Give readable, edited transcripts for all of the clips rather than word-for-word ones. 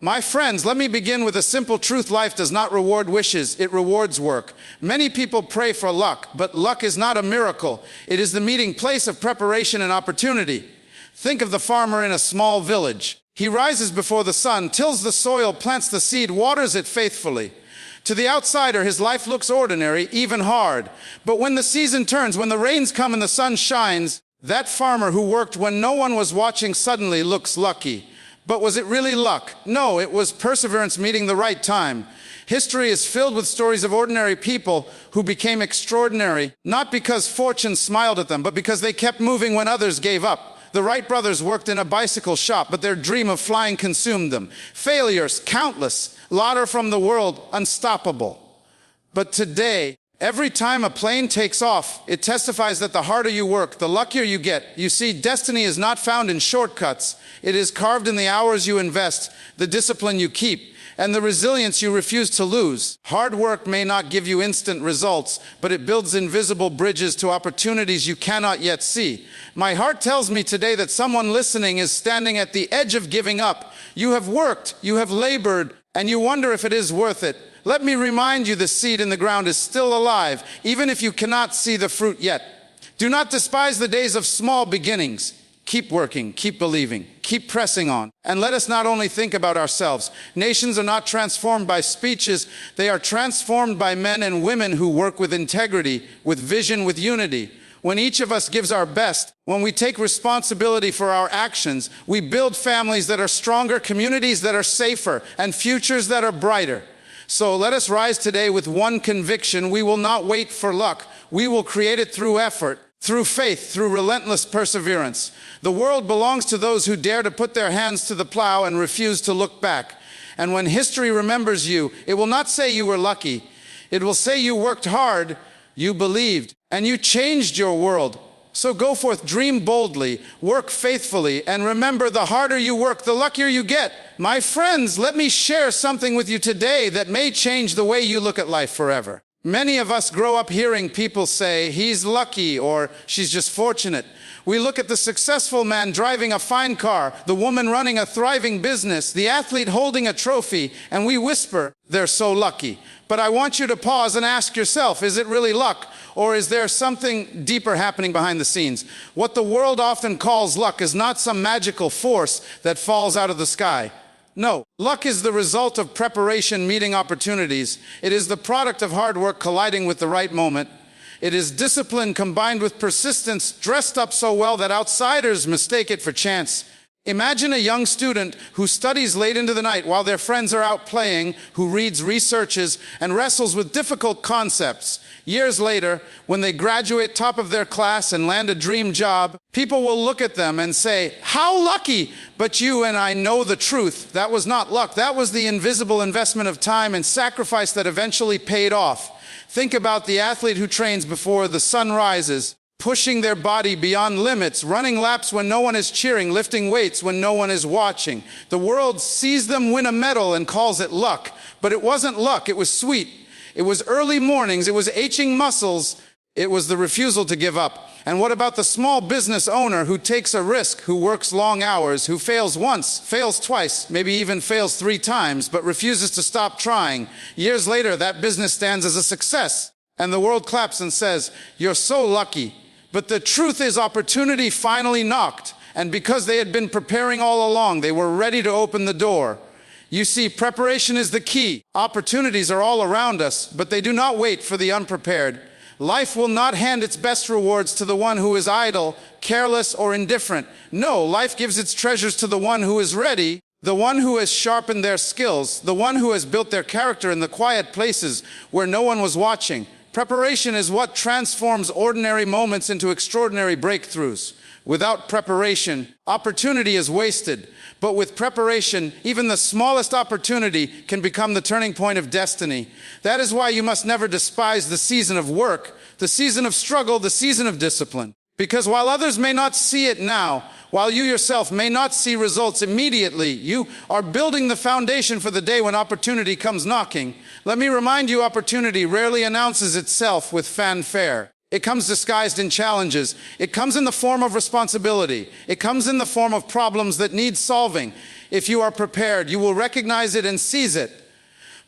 My friends, let me begin with a simple truth. Life does not reward wishes, it rewards work. Many people pray for luck, but luck is not a miracle. It is the meeting place of preparation and opportunity. Think of the farmer in a small village. He rises before the sun, tills the soil, plants the seed, waters it faithfully. To the outsider, his life looks ordinary, even hard. But when the season turns, when the rains come and the sun shines, that farmer who worked when no one was watching suddenly looks lucky. But was it really luck? No, it was perseverance meeting the right time. History is filled with stories of ordinary people who became extraordinary, not because fortune smiled at them, but because they kept moving when others gave up. The Wright brothers worked in a bicycle shop, but their dream of flying consumed them. Failures, countless. Laughter from the world, unstoppable. But today, every time a plane takes off, it testifies that the harder you work, the luckier you get. You see, destiny is not found in shortcuts. It is carved in the hours you invest, the discipline you keep, and the resilience you refuse to lose. Hard work may not give you instant results, but it builds invisible bridges to opportunities you cannot yet see. My heart tells me today that someone listening is standing at the edge of giving up. You have worked, you have labored, and you wonder if it is worth it. Let me remind you, the seed in the ground is still alive, even if you cannot see the fruit yet. Do not despise the days of small beginnings. Keep working, keep believing, keep pressing on. And let us not only think about ourselves. Nations are not transformed by speeches, they are transformed by men and women who work with integrity, with vision, with unity. When each of us gives our best, when we take responsibility for our actions, we build families that are stronger, communities that are safer, and futures that are brighter. So let us rise today with one conviction: we will not wait for luck. We will create it through effort, through faith, through relentless perseverance. The world belongs to those who dare to put their hands to the plow and refuse to look back. And when history remembers you, it will not say you were lucky. It will say you worked hard, you believed, and you changed your world. So go forth, dream boldly, work faithfully, and remember, the harder you work, the luckier you get. My friends, let me share something with you today that may change the way you look at life forever. Many of us grow up hearing people say, he's lucky, or she's just fortunate. We look at the successful man driving a fine car, the woman running a thriving business, the athlete holding a trophy, and we whisper, they're so lucky. But I want you to pause and ask yourself, is it really luck? Or is there something deeper happening behind the scenes? What the world often calls luck is not some magical force that falls out of the sky. No, luck is the result of preparation meeting opportunities. It is the product of hard work colliding with the right moment. It is discipline combined with persistence, dressed up so well that outsiders mistake it for chance. Imagine a young student who studies late into the night while their friends are out playing, who reads, researches, and wrestles with difficult concepts. Years later, when they graduate top of their class and land a dream job, people will look at them and say, how lucky! But you and I know the truth. That was not luck. That was the invisible investment of time and sacrifice that eventually paid off. Think about the athlete who trains before the sun rises, pushing their body beyond limits, running laps when no one is cheering, lifting weights when no one is watching. The world sees them win a medal and calls it luck. But it wasn't luck, it was sweet. It was early mornings, it was aching muscles, it was the refusal to give up. And what about the small business owner who takes a risk, who works long hours, who fails once, fails twice, maybe even fails 3 times, but refuses to stop trying? Years later, that business stands as a success, and the world claps and says, you're so lucky. But the truth is, opportunity finally knocked, and because they had been preparing all along, they were ready to open the door. You see, preparation is the key. Opportunities are all around us, but they do not wait for the unprepared. Life will not hand its best rewards to the one who is idle, careless, or indifferent. No, life gives its treasures to the one who is ready, the one who has sharpened their skills, the one who has built their character in the quiet places where no one was watching. Preparation is what transforms ordinary moments into extraordinary breakthroughs. Without preparation, opportunity is wasted. But with preparation, even the smallest opportunity can become the turning point of destiny. That is why you must never despise the season of work, the season of struggle, the season of discipline. Because while others may not see it now, while you yourself may not see results immediately, you are building the foundation for the day when opportunity comes knocking. Let me remind you, opportunity rarely announces itself with fanfare. It comes disguised in challenges. It comes in the form of responsibility. It comes in the form of problems that need solving. If you are prepared, you will recognize it and seize it.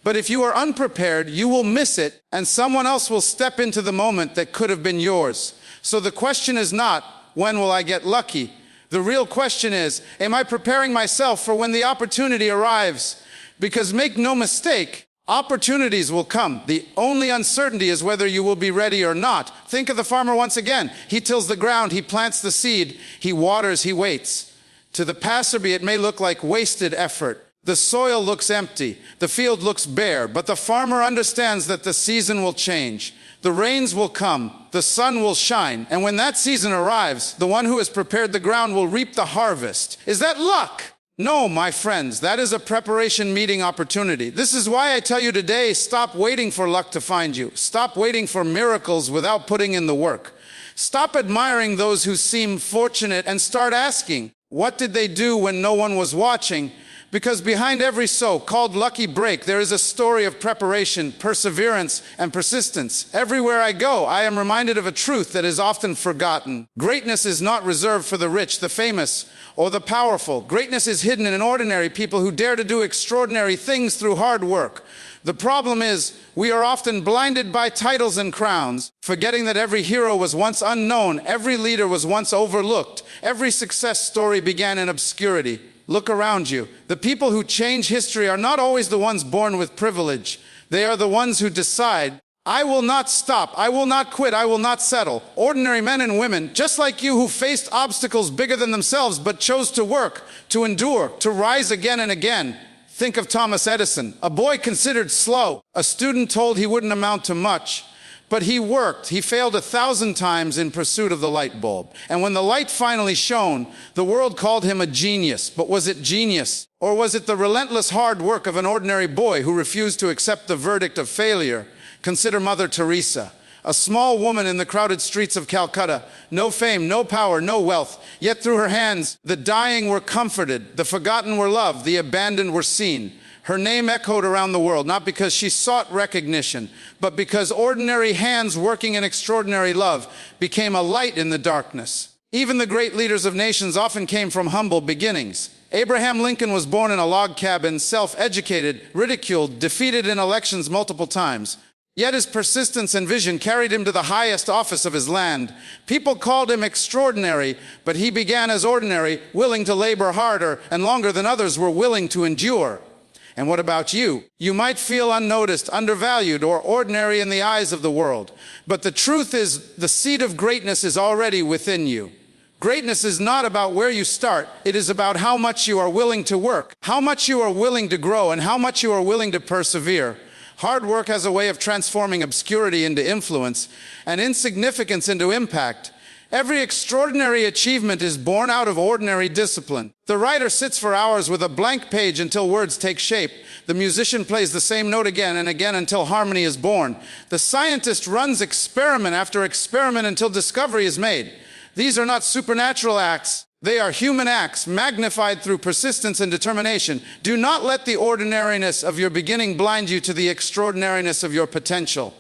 But if you are unprepared, you will miss it, and someone else will step into the moment that could have been yours. So the question is not, when will I get lucky? The real question is, am I preparing myself for when the opportunity arrives? Because make no mistake, opportunities will come. The only uncertainty is whether you will be ready or not. Think of the farmer once again. He tills the ground, he plants the seed, he waters, he waits. To the passerby, it may look like wasted effort. The soil looks empty, the field looks bare, but the farmer understands that the season will change. The rains will come, the sun will shine, and when that season arrives, the one who has prepared the ground will reap the harvest. Is that luck? No, my friends, that is a preparation meeting opportunity. This is why I tell you today, stop waiting for luck to find you. Stop waiting for miracles without putting in the work. Stop admiring those who seem fortunate and start asking, what did they do when no one was watching? Because behind every so-called lucky break, there is a story of preparation, perseverance, and persistence. Everywhere I go, I am reminded of a truth that is often forgotten. Greatness is not reserved for the rich, the famous, or the powerful. Greatness is hidden in ordinary people who dare to do extraordinary things through hard work. The problem is, we are often blinded by titles and crowns, forgetting that every hero was once unknown, every leader was once overlooked, every success story began in obscurity. Look around you. The people who change history are not always the ones born with privilege. They are the ones who decide, I will not stop, I will not quit, I will not settle. Ordinary men and women, just like you, who faced obstacles bigger than themselves but chose to work, to endure, to rise again and again. Think of Thomas Edison, a boy considered slow, a student told he wouldn't amount to much. But he worked. He failed 1,000 times in pursuit of the light bulb. And when the light finally shone, the world called him a genius. But was it genius? Or was it the relentless hard work of an ordinary boy who refused to accept the verdict of failure? Consider Mother Teresa, a small woman in the crowded streets of Calcutta. No fame, no power, no wealth. Yet through her hands, the dying were comforted, the forgotten were loved, the abandoned were seen. Her name echoed around the world, not because she sought recognition, but because ordinary hands working in extraordinary love became a light in the darkness. Even the great leaders of nations often came from humble beginnings. Abraham Lincoln was born in a log cabin, self-educated, ridiculed, defeated in elections multiple times. Yet his persistence and vision carried him to the highest office of his land. People called him extraordinary, but he began as ordinary, willing to labor harder and longer than others were willing to endure. And what about you? You might feel unnoticed, undervalued, or ordinary in the eyes of the world. But the truth is, the seed of greatness is already within you. Greatness is not about where you start. It is about how much you are willing to work, how much you are willing to grow, and how much you are willing to persevere. Hard work has a way of transforming obscurity into influence and insignificance into impact. Every extraordinary achievement is born out of ordinary discipline. The writer sits for hours with a blank page until words take shape. The musician plays the same note again and again until harmony is born. The scientist runs experiment after experiment until discovery is made. These are not supernatural acts. They are human acts magnified through persistence and determination. Do not let the ordinariness of your beginning blind you to the extraordinariness of your potential.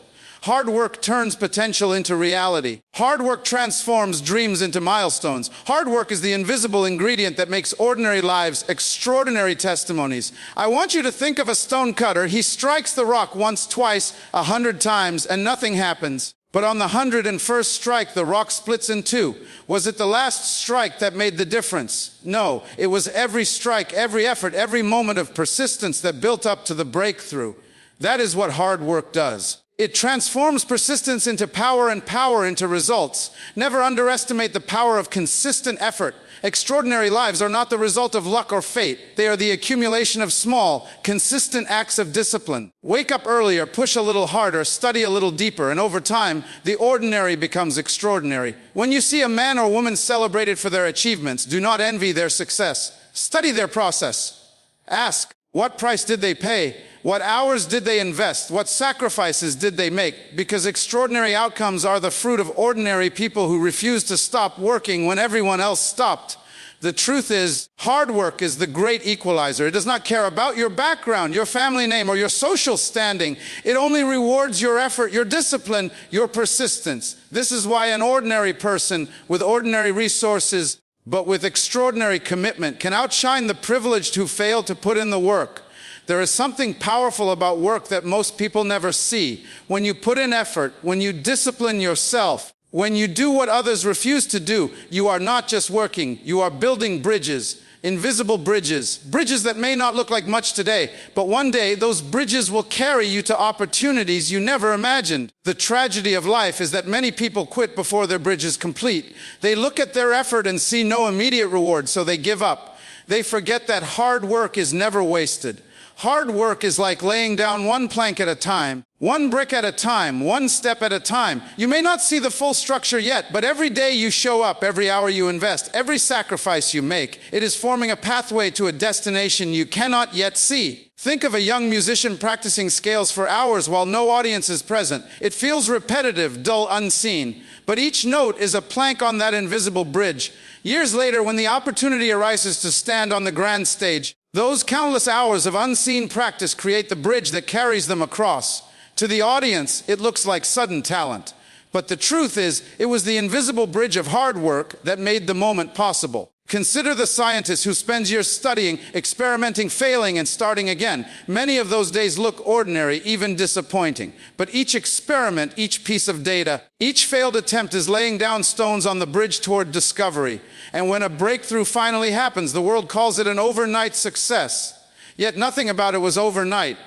Hard work turns potential into reality. Hard work transforms dreams into milestones. Hard work is the invisible ingredient that makes ordinary lives extraordinary testimonies. I want you to think of a stonecutter. He strikes the rock once, twice, 100 times, and nothing happens. But on the 101st strike, the rock splits in two. Was it the last strike that made the difference? No, it was every strike, every effort, every moment of persistence that built up to the breakthrough. That is what hard work does. It transforms persistence into power and power into results. Never underestimate the power of consistent effort. Extraordinary lives are not the result of luck or fate. They are the accumulation of small, consistent acts of discipline. Wake up earlier, push a little harder, study a little deeper, and over time, the ordinary becomes extraordinary. When you see a man or woman celebrated for their achievements, do not envy their success. Study their process. Ask, what price did they pay? What hours did they invest? What sacrifices did they make? Because extraordinary outcomes are the fruit of ordinary people who refuse to stop working when everyone else stopped. The truth is, hard work is the great equalizer. It does not care about your background, your family name, or your social standing. It only rewards your effort, your discipline, your persistence. This is why an ordinary person with ordinary resources but with extraordinary commitment can outshine the privileged who fail to put in the work. There is something powerful about work that most people never see. When you put in effort, when you discipline yourself, when you do what others refuse to do, you are not just working, you are building bridges, invisible bridges, bridges that may not look like much today, but one day those bridges will carry you to opportunities you never imagined. The tragedy of life is that many people quit before their bridge is complete. They look at their effort and see no immediate reward, so they give up. They forget that hard work is never wasted. Hard work is like laying down one plank at a time, one brick at a time, one step at a time. You may not see the full structure yet, but every day you show up, every hour you invest, every sacrifice you make, it is forming a pathway to a destination you cannot yet see. Think of a young musician practicing scales for hours while no audience is present. It feels repetitive, dull, unseen, but each note is a plank on that invisible bridge. Years later, when the opportunity arises to stand on the grand stage, those countless hours of unseen practice create the bridge that carries them across. To the audience, it looks like sudden talent. But the truth is, it was the invisible bridge of hard work that made the moment possible. Consider the scientist who spends years studying, experimenting, failing, and starting again. Many of those days look ordinary, even disappointing. But each experiment, each piece of data, each failed attempt is laying down stones on the bridge toward discovery. And when a breakthrough finally happens, the world calls it an overnight success. Yet nothing about it was overnight.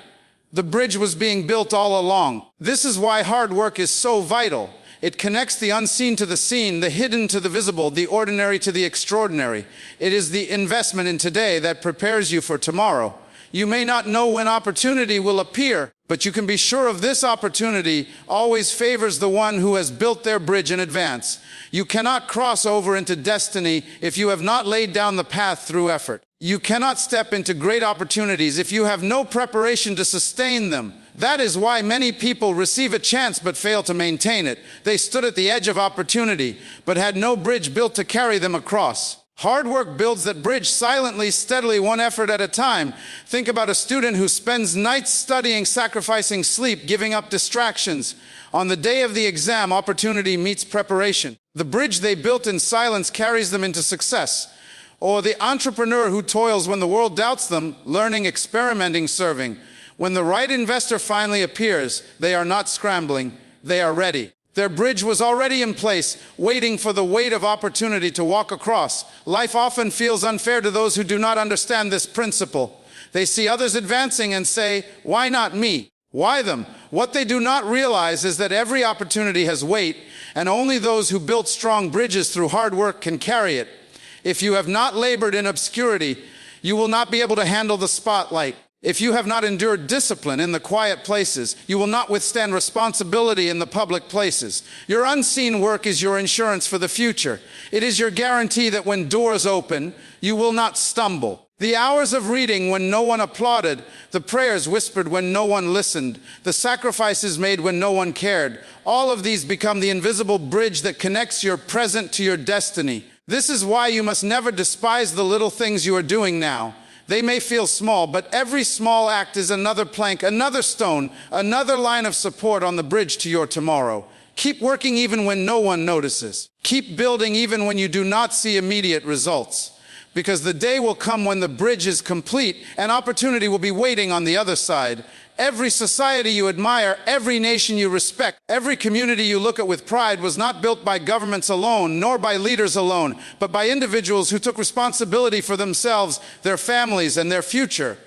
The bridge was being built all along. This is why hard work is so vital. It connects the unseen to the seen, the hidden to the visible, the ordinary to the extraordinary. It is the investment in today that prepares you for tomorrow. You may not know when opportunity will appear, but you can be sure of this: opportunity always favors the one who has built their bridge in advance. You cannot cross over into destiny if you have not laid down the path through effort. You cannot step into great opportunities if you have no preparation to sustain them. That is why many people receive a chance but fail to maintain it. They stood at the edge of opportunity, but had no bridge built to carry them across. Hard work builds that bridge silently, steadily, one effort at a time. Think about a student who spends nights studying, sacrificing sleep, giving up distractions. On the day of the exam, opportunity meets preparation. The bridge they built in silence carries them into success. Or the entrepreneur who toils when the world doubts them, learning, experimenting, serving. When the right investor finally appears, they are not scrambling, they are ready. Their bridge was already in place, waiting for the weight of opportunity to walk across. Life often feels unfair to those who do not understand this principle. They see others advancing and say, "Why not me?" Why them? What they do not realize is that every opportunity has weight, and only those who built strong bridges through hard work can carry it. If you have not labored in obscurity, you will not be able to handle the spotlight. If you have not endured discipline in the quiet places, you will not withstand responsibility in the public places. Your unseen work is your insurance for the future. It is your guarantee that when doors open, you will not stumble. The hours of reading when no one applauded, the prayers whispered when no one listened, the sacrifices made when no one cared, all of these become the invisible bridge that connects your present to your destiny. This is why you must never despise the little things you are doing now. They may feel small, but every small act is another plank, another stone, another line of support on the bridge to your tomorrow. Keep working even when no one notices. Keep building even when you do not see immediate results. Because the day will come when the bridge is complete and opportunity will be waiting on the other side. Every society you admire, every nation you respect, every community you look at with pride was not built by governments alone, nor by leaders alone, but by individuals who took responsibility for themselves, their families, and their future.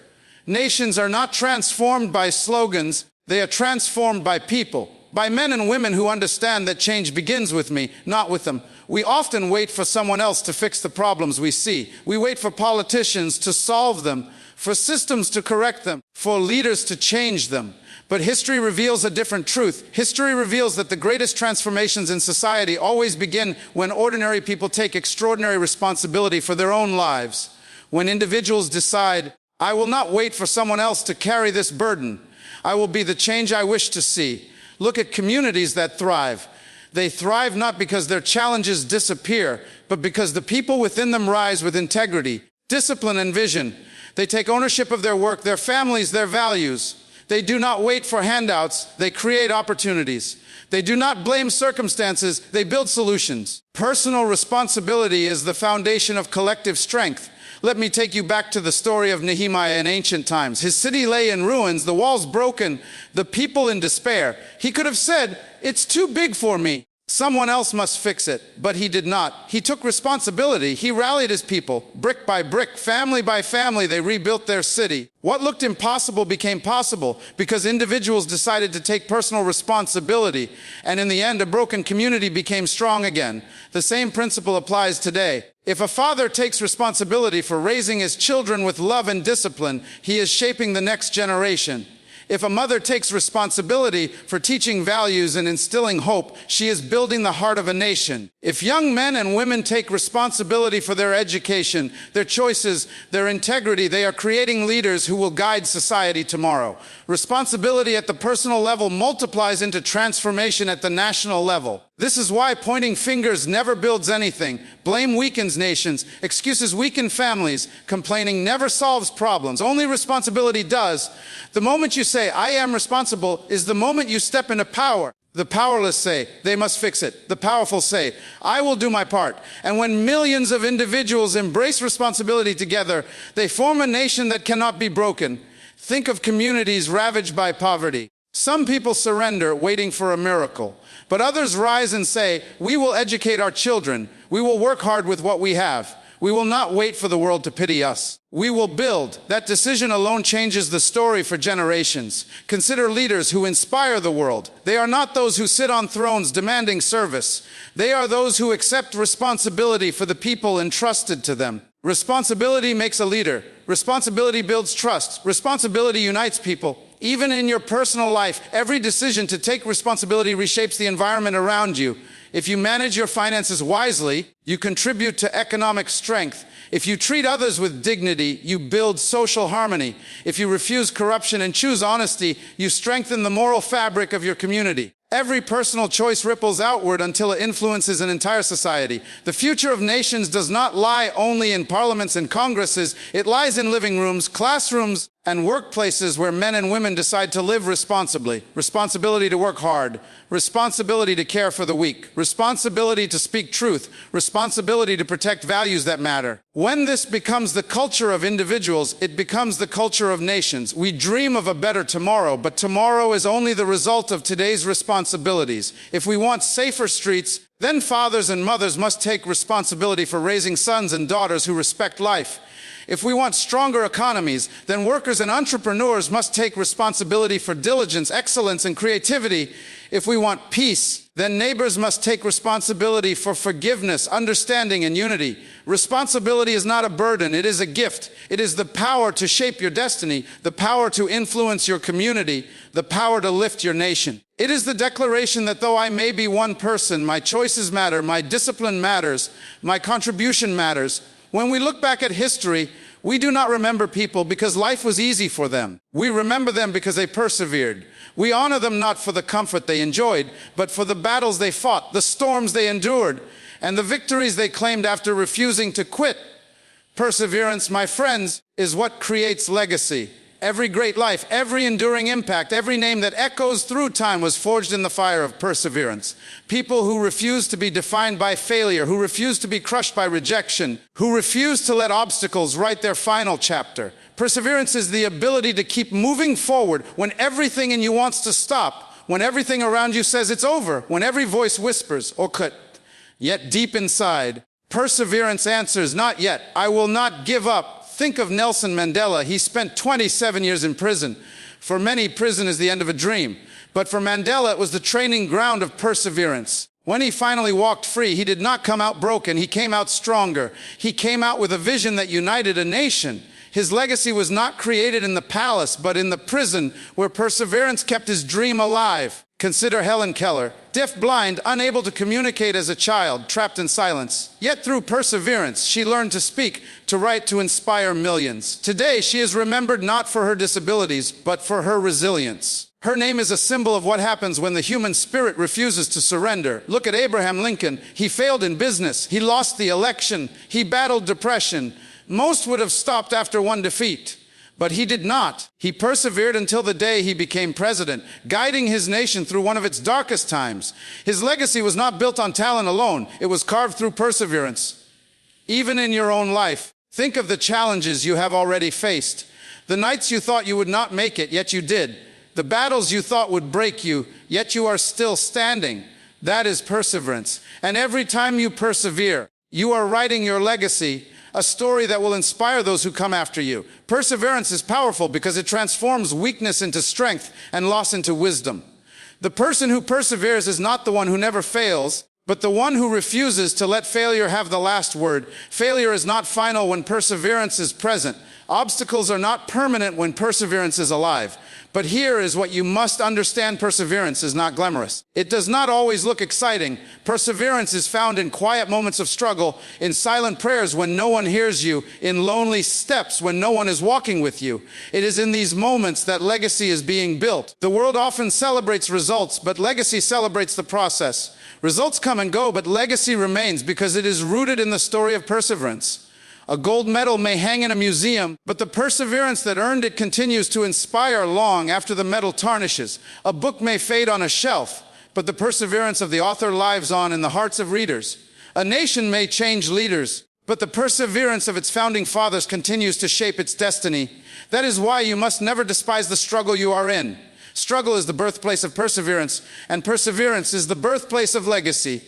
Nations are not transformed by slogans, they are transformed by people, by men and women who understand that change begins with me, not with them. We often wait for someone else to fix the problems we see. We wait for politicians to solve them, for systems to correct them, for leaders to change them. But history reveals a different truth. History reveals that the greatest transformations in society always begin when ordinary people take extraordinary responsibility for their own lives. When individuals decide, "I will not wait for someone else to carry this burden. I will be the change I wish to see." Look at communities that thrive. They thrive not because their challenges disappear, but because the people within them rise with integrity, discipline, and vision. They take ownership of their work, their families, their values. They do not wait for handouts, they create opportunities. They do not blame circumstances, they build solutions. Personal responsibility is the foundation of collective strength. Let me take you back to the story of Nehemiah in ancient times. His city lay in ruins, the walls broken, the people in despair. He could have said, "It's too big for me. Someone else must fix it." But he did not. He took responsibility. He rallied his people. Brick by brick, family by family, they rebuilt their city. What looked impossible became possible because individuals decided to take personal responsibility. And in the end, a broken community became strong again. The same principle applies today. If a father takes responsibility for raising his children with love and discipline, he is shaping the next generation. If a mother takes responsibility for teaching values and instilling hope, she is building the heart of a nation. If young men and women take responsibility for their education, their choices, their integrity, they are creating leaders who will guide society tomorrow. Responsibility at the personal level multiplies into transformation at the national level. This is why pointing fingers never builds anything. Blame weakens nations. Excuses weaken families. Complaining never solves problems. Only responsibility does. The moment you say, "I am responsible," is the moment you step into power. The powerless say, "They must fix it." The powerful say, "I will do my part." And when millions of individuals embrace responsibility together, they form a nation that cannot be broken. Think of communities ravaged by poverty. Some people surrender, waiting for a miracle. But others rise and say, "We will educate our children. We will work hard with what we have. We will not wait for the world to pity us. We will build." That decision alone changes the story for generations. Consider leaders who inspire the world. They are not those who sit on thrones demanding service. They are those who accept responsibility for the people entrusted to them. Responsibility makes a leader. Responsibility builds trust. Responsibility unites people. Even in your personal life, every decision to take responsibility reshapes the environment around you. If you manage your finances wisely, you contribute to economic strength. If you treat others with dignity, you build social harmony. If you refuse corruption and choose honesty, you strengthen the moral fabric of your community. Every personal choice ripples outward until it influences an entire society. The future of nations does not lie only in parliaments and congresses. It lies in living rooms, classrooms, and workplaces where men and women decide to live responsibly. Responsibility to work hard. Responsibility to care for the weak. Responsibility to speak truth. Responsibility to protect values that matter. When this becomes the culture of individuals, it becomes the culture of nations. We dream of a better tomorrow, but tomorrow is only the result of today's responsibilities. If we want safer streets, then fathers and mothers must take responsibility for raising sons and daughters who respect life. If we want stronger economies, then workers and entrepreneurs must take responsibility for diligence, excellence, and creativity. If we want peace, then neighbors must take responsibility for forgiveness, understanding, and unity. Responsibility is not a burden, it is a gift. It is the power to shape your destiny, the power to influence your community, the power to lift your nation. It is the declaration that though I may be one person, my choices matter, my discipline matters, my contribution matters. When we look back at history, we do not remember people because life was easy for them. We remember them because they persevered. We honor them not for the comfort they enjoyed, but for the battles they fought, the storms they endured, and the victories they claimed after refusing to quit. Perseverance, my friends, is what creates legacy. Every great life, every enduring impact, every name that echoes through time was forged in the fire of perseverance. People who refuse to be defined by failure, who refuse to be crushed by rejection, who refuse to let obstacles write their final chapter. Perseverance is the ability to keep moving forward when everything in you wants to stop, when everything around you says it's over, when every voice whispers, or could. Yet deep inside, perseverance answers, not yet. I will not give up. Think of Nelson Mandela. He spent 27 years in prison. For many, prison is the end of a dream. But for Mandela, it was the training ground of perseverance. When he finally walked free, he did not come out broken. He came out stronger. He came out with a vision that united a nation. His legacy was not created in the palace, but in the prison where perseverance kept his dream alive. Consider Helen Keller, deaf-blind, unable to communicate as a child, trapped in silence. Yet through perseverance, she learned to speak, to write, to inspire millions. Today, she is remembered not for her disabilities, but for her resilience. Her name is a symbol of what happens when the human spirit refuses to surrender. Look at Abraham Lincoln. He failed in business. He lost the election. He battled depression. Most would have stopped after one defeat. But he did not. He persevered until the day he became president, guiding his nation through one of its darkest times. His legacy was not built on talent alone. It was carved through perseverance. Even in your own life, think of the challenges you have already faced. The nights you thought you would not make it, yet you did. The battles you thought would break you, yet you are still standing. That is perseverance. And every time you persevere, you are writing your legacy, a story that will inspire those who come after you. Perseverance is powerful because it transforms weakness into strength and loss into wisdom. The person who perseveres is not the one who never fails, but the one who refuses to let failure have the last word. Failure is not final when perseverance is present. Obstacles are not permanent when perseverance is alive. But here is what you must understand: perseverance is not glamorous. It does not always look exciting. Perseverance is found in quiet moments of struggle, in silent prayers when no one hears you, in lonely steps when no one is walking with you. It is in these moments that legacy is being built. The world often celebrates results, but legacy celebrates the process. Results come and go, but legacy remains because it is rooted in the story of perseverance. A gold medal may hang in a museum, but the perseverance that earned it continues to inspire long after the medal tarnishes. A book may fade on a shelf, but the perseverance of the author lives on in the hearts of readers. A nation may change leaders, but the perseverance of its founding fathers continues to shape its destiny. That is why you must never despise the struggle you are in. Struggle is the birthplace of perseverance, and perseverance is the birthplace of legacy.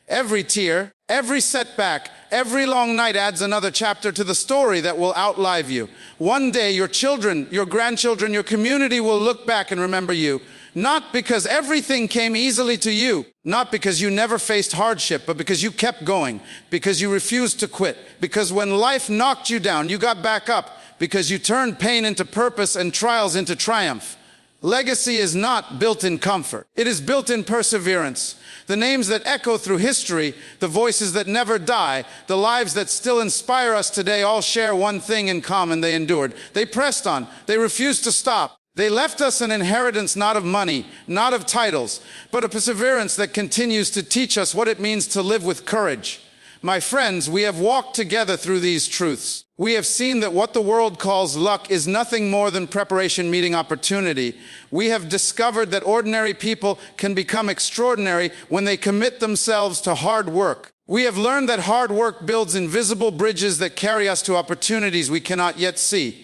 Every tear, every setback, every long night adds another chapter to the story that will outlive you. One day, your children, your grandchildren, your community will look back and remember you, not because everything came easily to you, not because you never faced hardship, but because you kept going, because you refused to quit, because when life knocked you down, you got back up, because you turned pain into purpose and trials into triumph. Legacy is not built in comfort. It is built in perseverance. The names that echo through history, the voices that never die, the lives that still inspire us today all share one thing in common: they endured. They pressed on. They refused to stop. They left us an inheritance not of money, not of titles, but a perseverance that continues to teach us what it means to live with courage. My friends, we have walked together through these truths. We have seen that what the world calls luck is nothing more than preparation meeting opportunity. We have discovered that ordinary people can become extraordinary when they commit themselves to hard work. We have learned that hard work builds invisible bridges that carry us to opportunities we cannot yet see.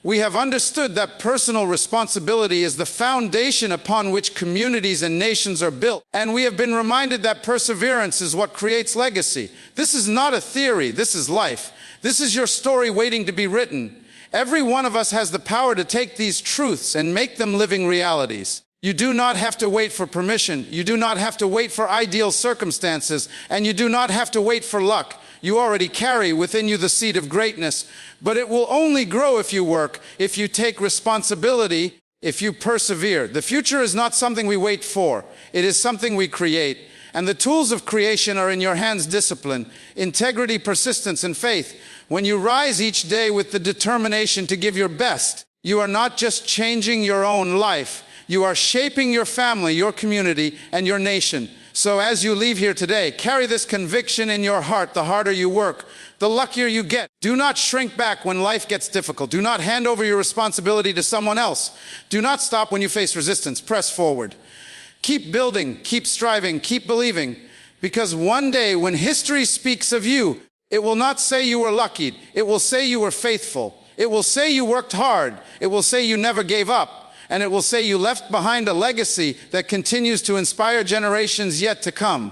We have understood that personal responsibility is the foundation upon which communities and nations are built. And we have been reminded that perseverance is what creates legacy. This is not a theory, this is life. This is your story waiting to be written. Every one of us has the power to take these truths and make them living realities. You do not have to wait for permission. You do not have to wait for ideal circumstances. And you do not have to wait for luck. You already carry within you the seed of greatness. But it will only grow if you work, if you take responsibility, if you persevere. The future is not something we wait for. It is something we create. And the tools of creation are in your hands: discipline, integrity, persistence, and faith. When you rise each day with the determination to give your best, you are not just changing your own life. You are shaping your family, your community, and your nation. So as you leave here today, carry this conviction in your heart: the harder you work, the luckier you get. Do not shrink back when life gets difficult. Do not hand over your responsibility to someone else. Do not stop when you face resistance. Press forward. Keep building, keep striving, keep believing, because one day when history speaks of you, it will not say you were lucky. It will say you were faithful. It will say you worked hard. It will say you never gave up. And it will say you left behind a legacy that continues to inspire generations yet to come.